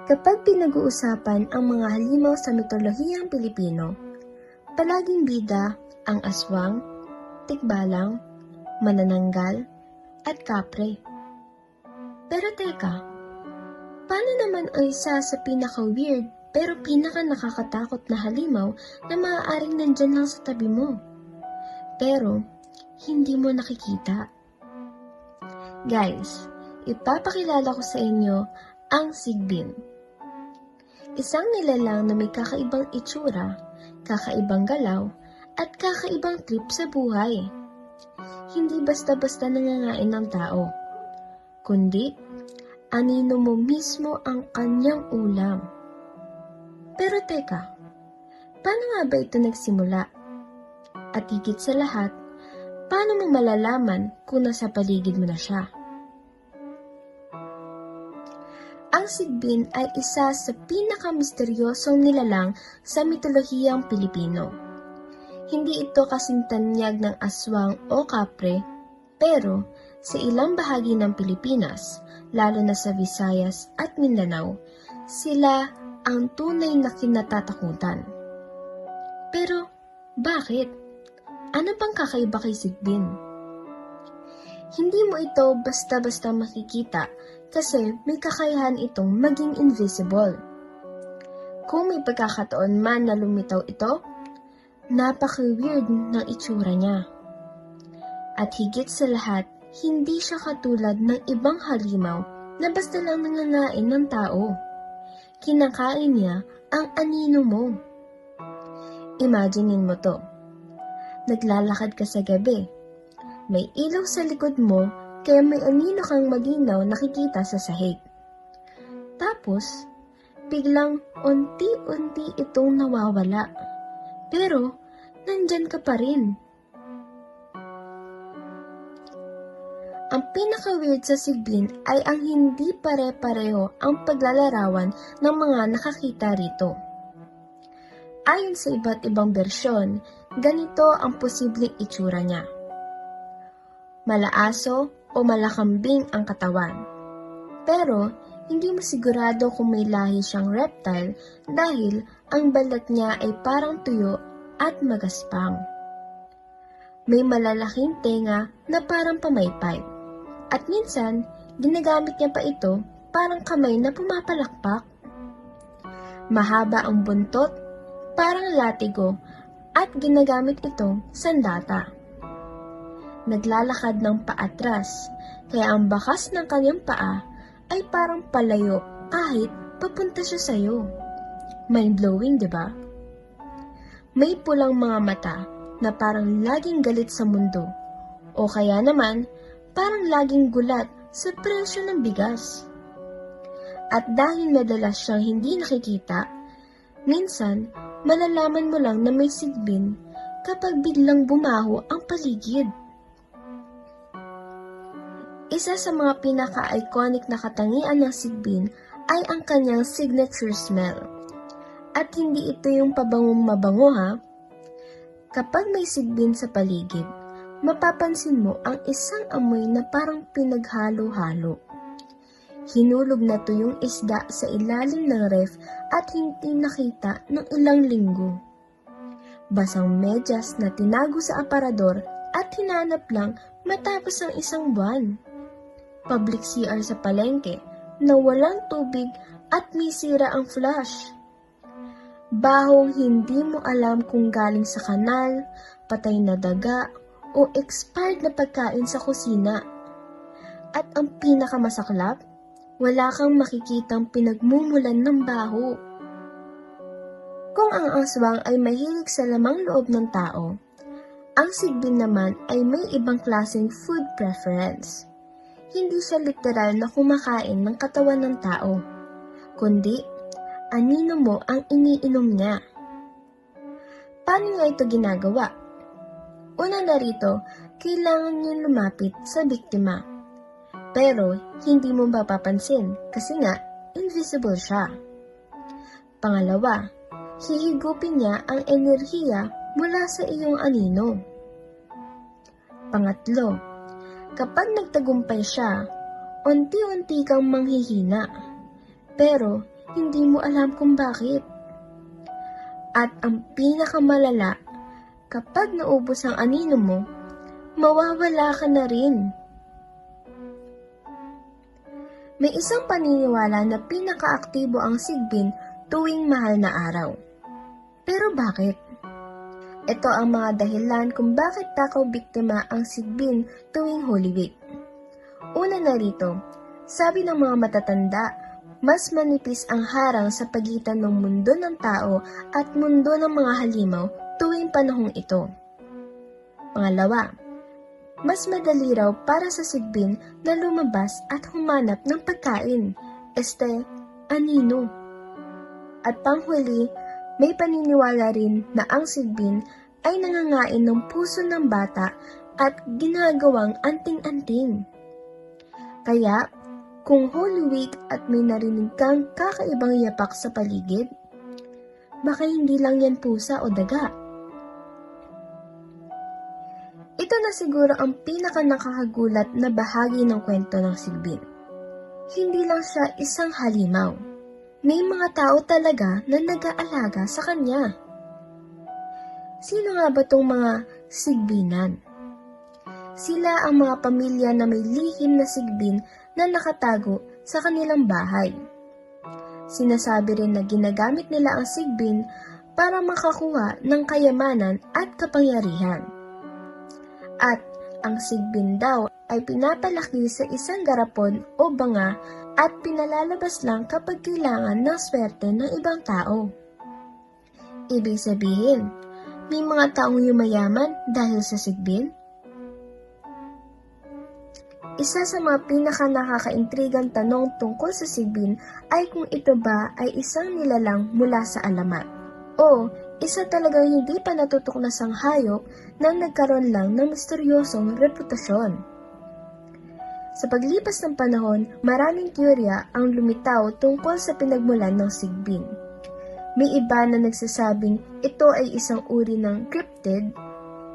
Kapag pinag-uusapan ang mga halimaw sa mitolohiyang Pilipino, palaging bida ang aswang, tikbalang, manananggal, at kapre. Pero teka, paano naman ang isa sa pinaka-weird pero pinaka-nakakatakot na halimaw na maaaring nandyan lang sa tabi mo? Pero hindi mo nakikita. Guys, ipapakilala ko sa inyo ang sigbin. Isang nilalang na may kakaibang itsura, kakaibang galaw, at kakaibang trip sa buhay. Hindi basta-basta nangangain ng tao, kundi anino mo mismo ang kanyang ulam. Pero teka, paano nga ba ito nagsimula? At higit sa lahat, paano mo malalaman kung nasa paligid mo na siya? Ang sigbin ay isa sa pinakamisteryosong nilalang sa mitolohiyang Pilipino. Hindi ito kasing tanyag ng aswang o kapre, pero sa ilang bahagi ng Pilipinas, lalo na sa Visayas at Mindanao, sila ang tunay na kinatatakutan. Pero bakit? Ano bang kakaiba kay sigbin? Hindi mo ito basta-basta makikita kasi may kakayahan itong maging invisible. Kung may pagkakataon man na lumitaw ito, napaka-weird ng itsura niya. At higit sa lahat, hindi siya katulad ng ibang halimaw na basta lang nangangain ng tao. Kinakain niya ang anino mo. Imaginein mo to. Naglalakad ka sa gabi. May ilaw sa likod mo kaya may anino kang malinaw nakikita sa sahig. Tapos, biglang unti-unti itong nawawala. Pero, nandyan ka pa rin. Ang pinaka-weird sa sigbin ay ang hindi pare-pareho ang paglalarawan ng mga nakakita rito. Ayon sa iba't ibang bersyon, ganito ang posibleng itsura niya. Malaaso o malakambing ang katawan. Pero, hindi mo sigurado kung may lahi siyang reptile dahil ang balat niya ay parang tuyo at magaspang. May malalaking tenga na parang pamaypay. At minsan, ginagamit niya pa ito parang kamay na pumapalakpak. Mahaba ang buntot, parang latigo, at ginagamit itong sandata. Naglalakad ng paatras, kaya ang bakas ng kanyang paa ay parang palayo kahit papunta siya sa'yo. Mind-blowing, di ba? May pulang mga mata na parang laging galit sa mundo, o kaya naman parang laging gulat sa presyo ng bigas. At dahil madalas siyang hindi nakikita, minsan malalaman mo lang na may sigbin kapag biglang bumaho ang paligid. Isa sa mga pinaka-iconic na katangian ng sigbin ay ang kanyang signature smell. At hindi ito yung pabangong mabango ha. Kapag may sigbin sa paligid, mapapansin mo ang isang amoy na parang pinaghalo-halo. Hinulog na to yung isda sa ilalim ng ref at hindi nakita ng ilang linggo. Basang medyas na tinago sa aparador at hinanap lang matapos ang isang buwan. Public CR sa palengke na walang tubig at may sira ang flush. Bahong hindi mo alam kung galing sa kanal, patay na daga, o expired na pagkain sa kusina. At ang pinakamasaklap, wala kang makikitang pinagmumulan ng baho. Kung ang aswang ay mahilig sa lamang loob ng tao, ang sigbin naman ay may ibang klaseng food preference. Hindi siya literal na kumakain ng katawan ng tao, kundi anino mo ang iniinom niya. Paano niya ito ginagawa? Una na rito, kailangan niyang lumapit sa biktima. Pero hindi mo mapapansin kasi nga invisible siya. Pangalawa, hihigupin niya ang enerhiya mula sa iyong anino. Pangatlo, kapag nagtagumpay siya, unti-unti kang manghihina. Pero hindi mo alam kung bakit. At ang pinakamalala, kapag naubos ang anino mo, mawawala ka na rin. May isang paniniwala na pinakaaktibo ang sigbin tuwing mahal na araw. Pero bakit? Ito ang mga dahilan kung bakit takaw biktima ang sigbin tuwing Holy Week. Una na rito, sabi ng mga matatanda, mas manipis ang harang sa pagitan ng mundo ng tao at mundo ng mga halimaw tuwing panahong ito. Pangalawa, mas madali raw para sa sigbin na lumabas at humanap ng pagkain, anino. At panghuli, may paniniwala rin na ang sigbin ay nangangain ng puso ng bata at ginagawang anting-anting. Kaya, kung Holy Week at may narinig kang kakaibang yapak sa paligid, baka hindi lang yan pusa o daga. Ito na siguro ang pinaka-nakakagulat na bahagi ng kwento ng sigbin. Hindi lang siya isang halimaw. May mga tao talaga na nag-aalaga sa kanya. Sino nga ba tong mga sigbinan? Sila ang mga pamilya na may lihim na sigbin na nakatago sa kanilang bahay. Sinasabi rin na ginagamit nila ang sigbin para makakuha ng kayamanan at kapangyarihan. At ang sigbin daw ay pinapalaki sa isang garapon o banga at pinalalabas lang kapag kailangan ng swerte ng ibang tao. Ibig sabihin, may mga taong yumayaman dahil sa sigbin? Isa sa mga pinaka-nakakaintrigang tanong tungkol sa sigbin ay kung ito ba ay isang nilalang mula sa alamat o isa talagang hindi pa natutuklasang hayop na nagkaroon lang ng misteryosong reputasyon. Sa paglipas ng panahon, maraming teorya ang lumitaw tungkol sa pinagmulan ng sigbin. May iba na nagsasabing ito ay isang uri ng cryptid,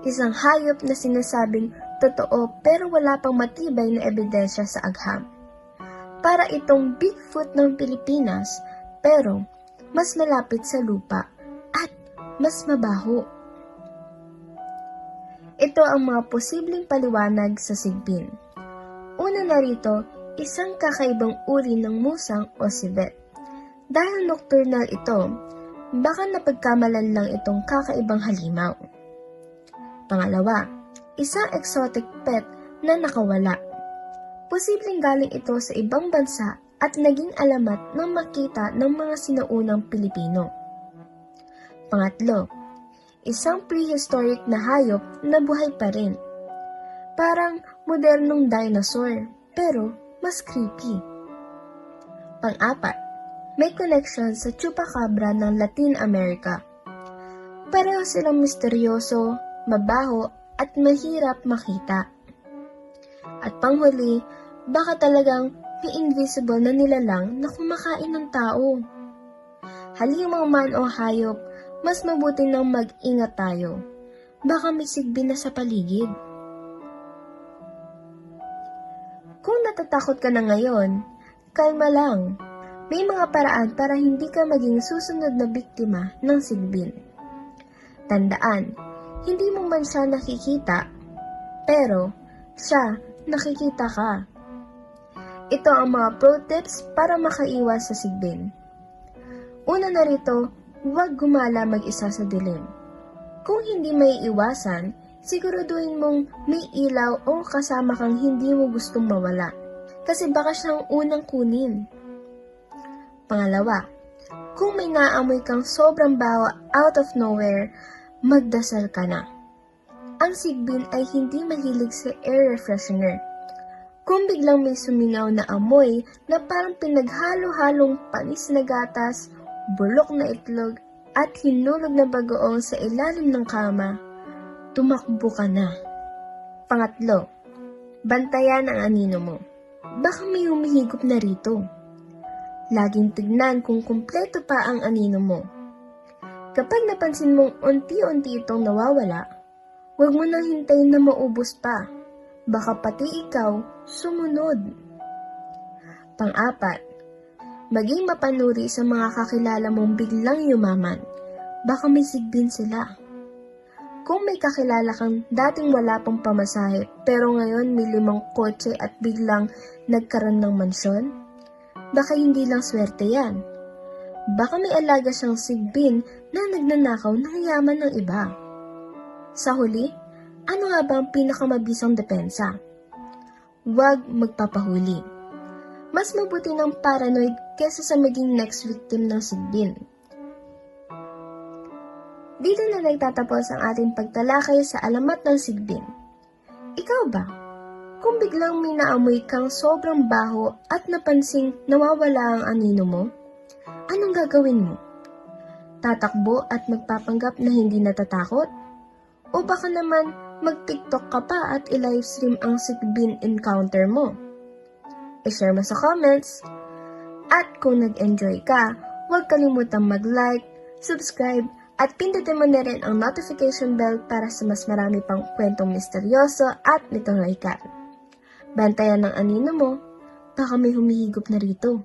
isang hayop na sinasabing totoo pero wala pang matibay na ebidensya sa agham. Para itong Bigfoot ng Pilipinas pero mas malapit sa lupa at mas mabaho. Ito ang mga posibleng paliwanag sa sigbin. Una na rito, isang kakaibang uri ng musang o civet. Dahil nocturnal ito, baka napagkamalan lang itong kakaibang halimaw. Pangalawa, isang exotic pet na nakawala. Posibleng galing ito sa ibang bansa at naging alamat ng makita ng mga sinaunang Pilipino. Pangatlo, isang prehistoric na hayop na buhay pa rin. Parang modernong dinosaur, pero mas creepy. Pang-apat, may connection sa chupacabra ng Latin America. Pareho silang misteryoso, mabaho, at mahirap makita. At panghuli, baka talagang may invisible na nilalang na kumakain ng tao. Halimaw man o hayop, mas mabuti nang mag-ingat tayo. Baka may sigbin na sa paligid. Kung natatakot ka na ngayon, kalma lang. May mga paraan para hindi ka maging susunod na biktima ng sigbin. Tandaan, hindi mo man siya nakikita, pero siya nakikita ka. Ito ang mga pro tips para makaiwas sa sigbin. Una na rito, huwag gumala mag-isa sa dilim. Kung hindi may iwasan, siguraduhin mong may ilaw o kasama kang hindi mo gustong mawala, kasi baka siyang unang kunin. Pangalawa, kung may naamoy kang sobrang baho out of nowhere, magdasal ka na. Ang sigbin ay hindi mahilig sa air refreshener. Kung biglang may sumingaw na amoy na parang pinaghalo-halong panis na gatas, bulok na itlog, at hinulog na bagoong sa ilalim ng kama, tumakbo ka na. Pangatlo, bantayan ang anino mo. Baka may humihigop na rito. Laging tignan kung kumpleto pa ang anino mo. Kapag napansin mong unti-unti itong nawawala, huwag mo nang hintayin na maubos pa. Baka pati ikaw sumunod. Pang-apat, maging mapanuri sa mga kakilala mong biglang yumaman. Baka may sigbin sila. Kung may kakilala kang dating wala pang pamasahe pero ngayon may 5 kotse at biglang nagkaroon ng mansyon, baka hindi lang swerte yan. Baka may alaga siyang sigbin na nagnanakaw ng yaman ng iba. Sa huli, ano nga ba ang pinakamabisang depensa? Huwag magpapahuli. Mas mabuti ng paranoid kesa sa maging next victim ng sigbin. Dito na nagtatapos ang ating pagtalakay sa alamat ng sigbin. Ikaw ba? Kung biglang may naamoy kang sobrang baho at napansing nawawala ang anino mo, anong gagawin mo? Tatakbo at magpapanggap na hindi natatakot? O baka naman mag-TikTok ka pa at i-livestream ang sigbin encounter mo? I-share mo sa comments. At kung nag-enjoy ka, huwag kalimutang mag-like, subscribe, at pindutin mo na rin ang notification bell para sa mas marami pang kwentong misteryoso at mitological. Bantayan ng anino mo, baka may humihigop na rito.